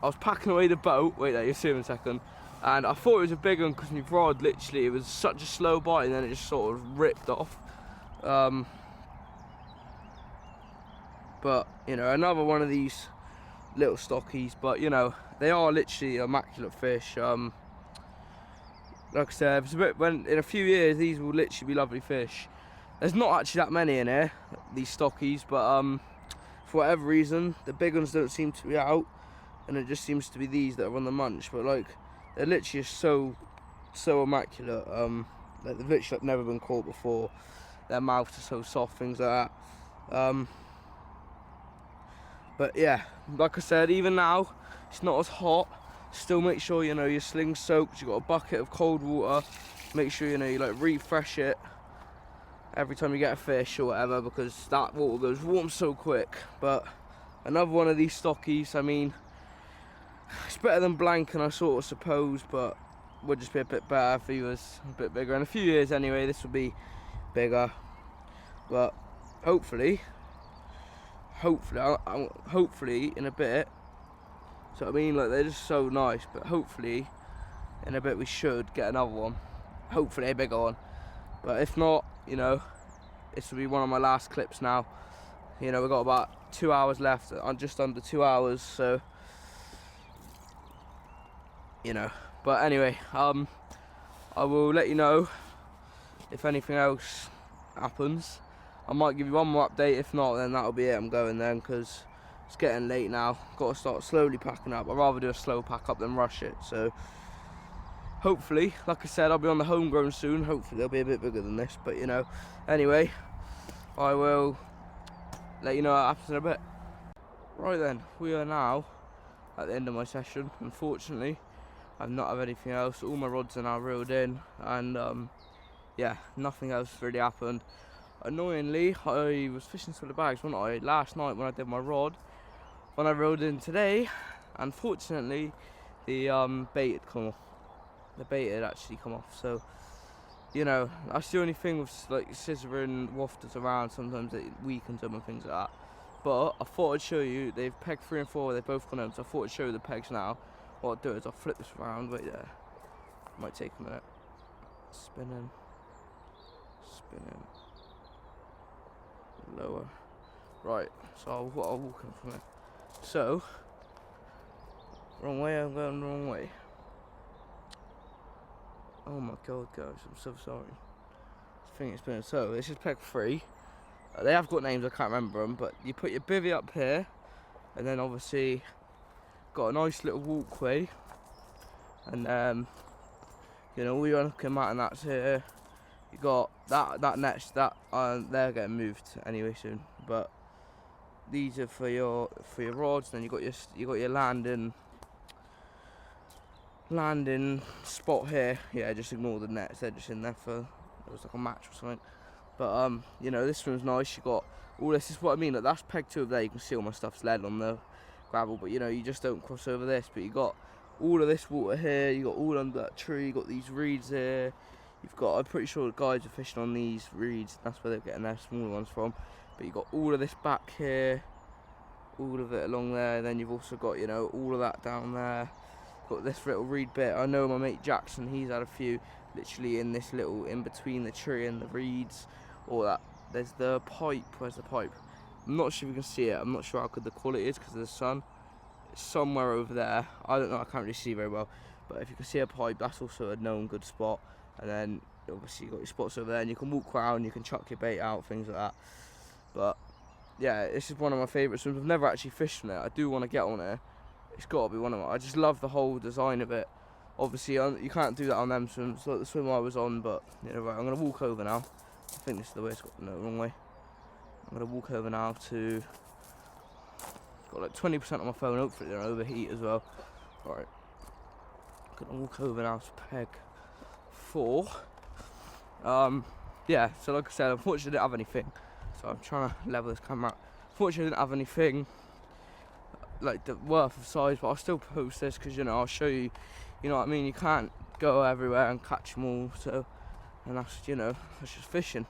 I was packing away the boat. Wait there, you'll see him in a second. And I thought it was a big one because my rod, literally, it was such a slow bite, and then it just sort of ripped off. But you know, another one of these little stockies. But you know, they are literally immaculate fish. Like I said, it's a bit, in a few years these will literally be lovely fish. There's not actually that many in here, these stockies, but for whatever reason the big ones don't seem to be out, and it just seems to be these that are on the munch. But like, they're literally so immaculate. Like, they've literally never been caught before. Their mouths are so soft, things like that. But yeah, like I said, even now it's not as hot. Still make sure, you know, your sling's soaked. You've got a bucket of cold water. Make sure, you know, you like refresh it every time you get a fish or whatever, because that water goes warm so quick. But another one of these stockies, I mean, it's better than blanking, I sort of suppose, but would just be a bit better if he was a bit bigger. In a few years anyway, this will be bigger. But hopefully in a bit. So I mean, like, they're just so nice. But hopefully in a bit we should get another one. Hopefully a bigger one. But if not, you know, this will be one of my last clips now. You know, we've got about 2 hours left, just under 2 hours, so you know. But anyway, I will let you know if anything else happens. I might give you one more update. If not, then that'll be it. I'm going then, because it's getting late now. Got to start slowly packing up. I'd rather do a slow pack up than rush it. So hopefully, like I said, I'll be on the homegrown soon. Hopefully they'll be a bit bigger than this, but you know. Anyway, I will let you know what happens in a bit. Right then, we are now at the end of my session. Unfortunately, I've not had anything else. All my rods are now reeled in, and yeah, nothing else really happened. Annoyingly, I was fishing some of the bags, wasn't I, last night when I did my rod. When I reeled in today, unfortunately, the bait had come off. The bait had actually come off. So, you know, that's the only thing with like scissoring wafters around. Sometimes it weakens them and things like that. But I thought I'd show you. They've pegged 3 and 4. They've both gone home. So I thought I'd show you the pegs now. What I'll do is I'll flip this around. Wait there. Might take a minute. Spinning. Lower. Right. So I'll walk in from it. So, wrong way. I'm going the wrong way. Oh my god, guys, I'm so sorry. I think it's been so. This is peg 3. They have got names, I can't remember them, but you put your bivvy up here, and then obviously got a nice little walkway, and you know, all your unhooking mat and that's here. You got that next, they're getting moved anyway soon, but these are for your rods. Then you got your landing spot here. Yeah, just ignore the nets, they're just in there for, it was like a match or something. But you know, this one's nice. You got all this, is what I mean, like, that's peg 2 of there. You can see all my stuff's lead on the gravel, but you know, you just don't cross over this. But you got all of this water here, you got all under that tree, you got these reeds here. You've got, I'm pretty sure the guys are fishing on these reeds, that's where they're getting their smaller ones from. But you've got all of this back here, all of it along there. Then you've also got, you know, all of that down there. Got this little reed bit. I know my mate Jackson, he's had a few literally in this little, in between the tree and the reeds. All that. There's the pipe. Where's the pipe? I'm not sure if you can see it. I'm not sure how good the quality is because of the sun. It's somewhere over there. I don't know, I can't really see very well. But if you can see a pipe, that's also a known good spot. And then obviously you've got your spots over there, and you can walk around, you can chuck your bait out, things like that. But yeah, this is one of my favourite swims. I've never actually fished on it. I do want to get on it. It's got to be one of them. I just love the whole design of it. Obviously, you can't do that on them swims, like the swim I was on, but, you know, right, I'm going to walk over now. I think this is the way it's got, no, wrong way. I'm going to walk over now to, got like 20% on my phone, hopefully they don't overheat as well. Alright, I'm going to walk over now to peg 4. Yeah, so like I said, unfortunately I didn't have anything, so I'm trying to level this camera out. Unfortunately I didn't have anything like the worth of size, but I'll still post this because, you know, I'll show you, you know what I mean, you can't go everywhere and catch them all, so, and that's, you know, that's just fishing.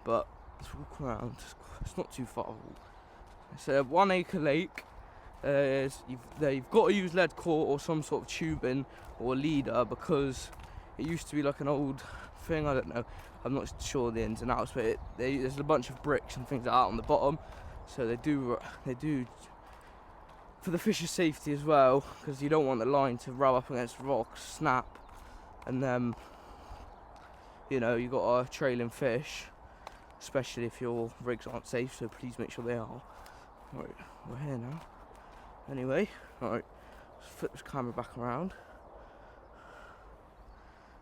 But let's walk around, it's not too far. It's a 1 acre lake. You've got to use lead core or some sort of tubing or leader, because it used to be like an old thing, I don't know, I'm not sure the ins and outs, but there's a bunch of bricks and things like that on the bottom, so they do for the fish's safety as well, because you don't want the line to rub up against rocks, snap, and then, you know, you got a trailing fish, especially if your rigs aren't safe, so please make sure they are. Right, we're here now. Anyway, alright, let's flip this camera back around.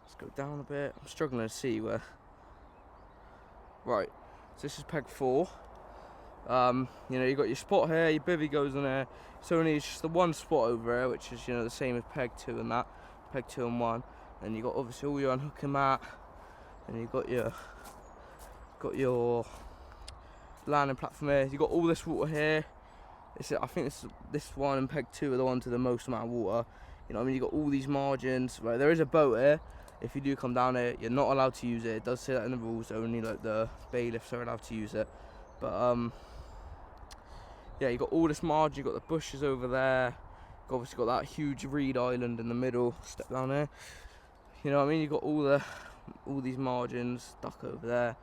Let's go down a bit. I'm struggling to see where. Right, so this is peg 4. You know, you got your spot here, your bivvy goes in there. It's just the one spot over there, which is, you know, the same as peg 2 and that, peg 2 and 1. And you got obviously all your unhooking mat, and you got your landing platform here. You got all this water here. I think this one and peg 2 are the ones with the most amount of water. You know what I mean? You got all these margins. Right, there is a boat here. If you do come down here, you're not allowed to use it. It does say that in the rules. Only like the bailiffs are allowed to use it. But yeah, you got all this margin. You got the bushes over there. You obviously got that huge reed island in the middle. Step down there. You know what I mean? You got all these margins stuck over there.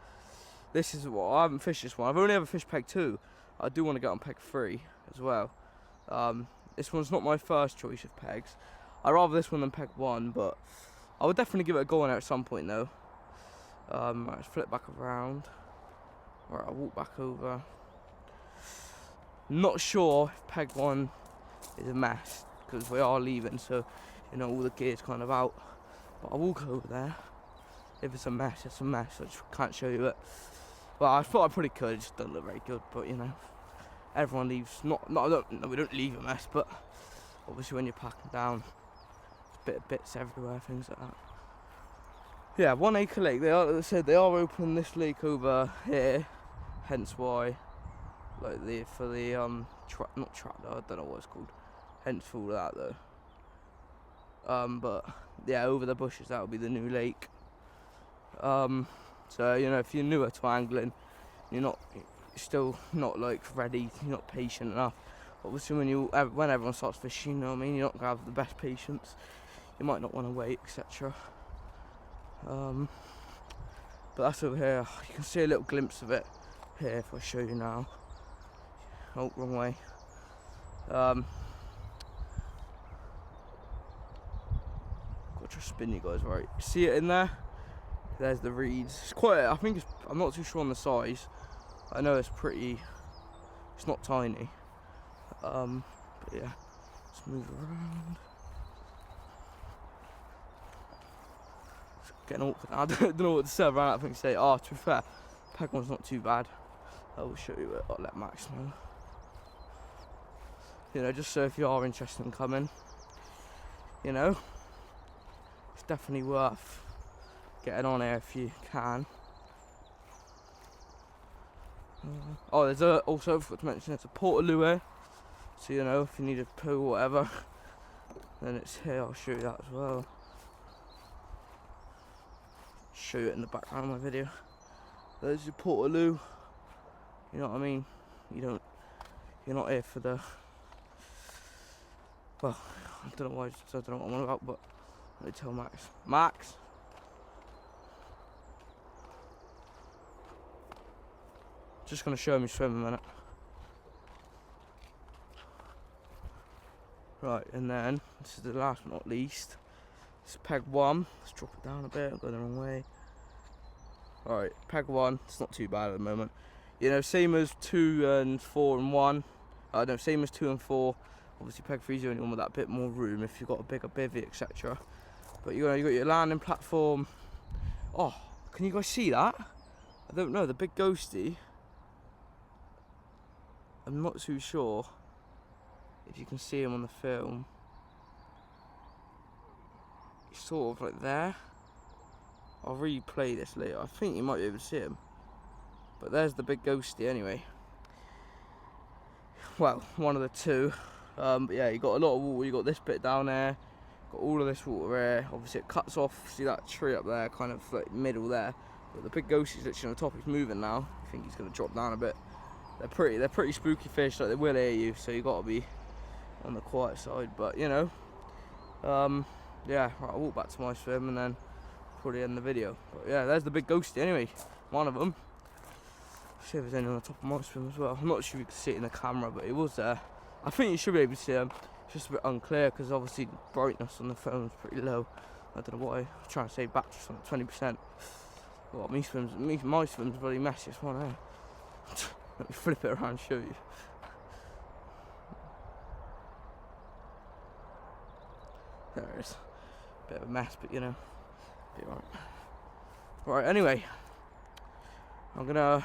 This is what I haven't fished this one. I've only ever fished peg 2. I do want to get on peg 3 as well. This one's not my first choice of pegs. I rather this one than peg 1, but I would definitely give it a go on there at some point though. Right, let's flip back around. Right, I'll walk back over. Not sure if peg 1 is a mess, because we are leaving, so, you know, all the gear's kind of out. But I'll walk over there. If it's a mess, it's a mess. I just can't show you it. Well, I thought I probably could. It just doesn't look very good. But, you know, everyone leaves. No, we don't leave a mess. But obviously, when you're packing down, there's bits everywhere, things like that. Yeah, 1 acre lake. They are, as I said, they are opening this lake over here. Hence why, like for the not tractor. I don't know what it's called. Hence for all that though. But yeah, over the bushes, that will be the new lake. So, you know, if you're newer to angling, you're still not like ready, you're not patient enough. Obviously, when everyone starts fishing, you know what I mean, you're not gonna have the best patience. You might not want to wait, etc. But that's over here. You can see a little glimpse of it here if I show you now. Oh, wrong way. Got to spin you guys right. See it in there? There's the reeds. It's quite. I'm not too sure on the size. I know it's not tiny. But yeah, let's move around. It's getting awkward. I don't know what to say around that thing. Say, to be fair, peg 1's not too bad. I will show you it. I'll let Max know. You know, just so if you are interested in coming, you know, it's definitely worth getting on here if you can. There's also, I forgot to mention, it's a portaloo here. So, you know, if you need a poo or whatever, then it's here. I'll show you that as well. Show you it in the background of my video. There's your portaloo. You know what I mean? You're not here for the. Well, I don't know what I'm on about, but let me tell Max. Max. Just gonna show him you swim a minute. Right, and then this is the last but not least. It's peg 1. Let's drop it down a bit. I'm going the wrong way. Alright, peg 1. It's not too bad at the moment. You know, same as 2 and 4 and 1. No, same as 2 and 4. Obviously, peg 3 is the only one with that bit more room if you've got a bigger bivvy, etc. But you got your landing platform. Oh, can you guys see that? I don't know, the big ghosty. I'm not too sure if you can see him on the film. He's sort of like there. I'll replay this later. I think you might be able to see him. But there's the big ghosty anyway. Well, one of the two. But yeah, you got a lot of water. You got this bit down there. Got all of this water there. Obviously it cuts off. See that tree up there, kind of like middle there. But the big ghosty's literally on the top. He's moving now. I think he's gonna drop down a bit. They're pretty spooky fish. Like, they will hear you, so you got to be on the quiet side. But you know, yeah. Right, I'll walk back to my swim and then probably end the video. But yeah, there's the big ghosty anyway. One of them. See if there's any on the top of my swim as well. I'm not sure you can see it in the camera, but it was there. I think you should be able to see him. It's just a bit unclear because obviously the brightness on the phone is pretty low. I don't know why. I'm trying to save battery on 20%. Well, my swim's bloody messiest one here. Let me flip it around and show you. There it is. Bit of a mess, but you know, be alright. Right, anyway, I'm gonna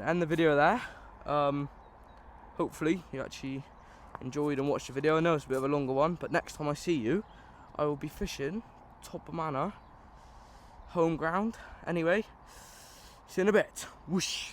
end the video there. Hopefully you actually enjoyed and watched the video. I know it's a bit of a longer one, but next time I see you, I will be fishing Top of Manor, home ground. Anyway, see you in a bit. Whoosh.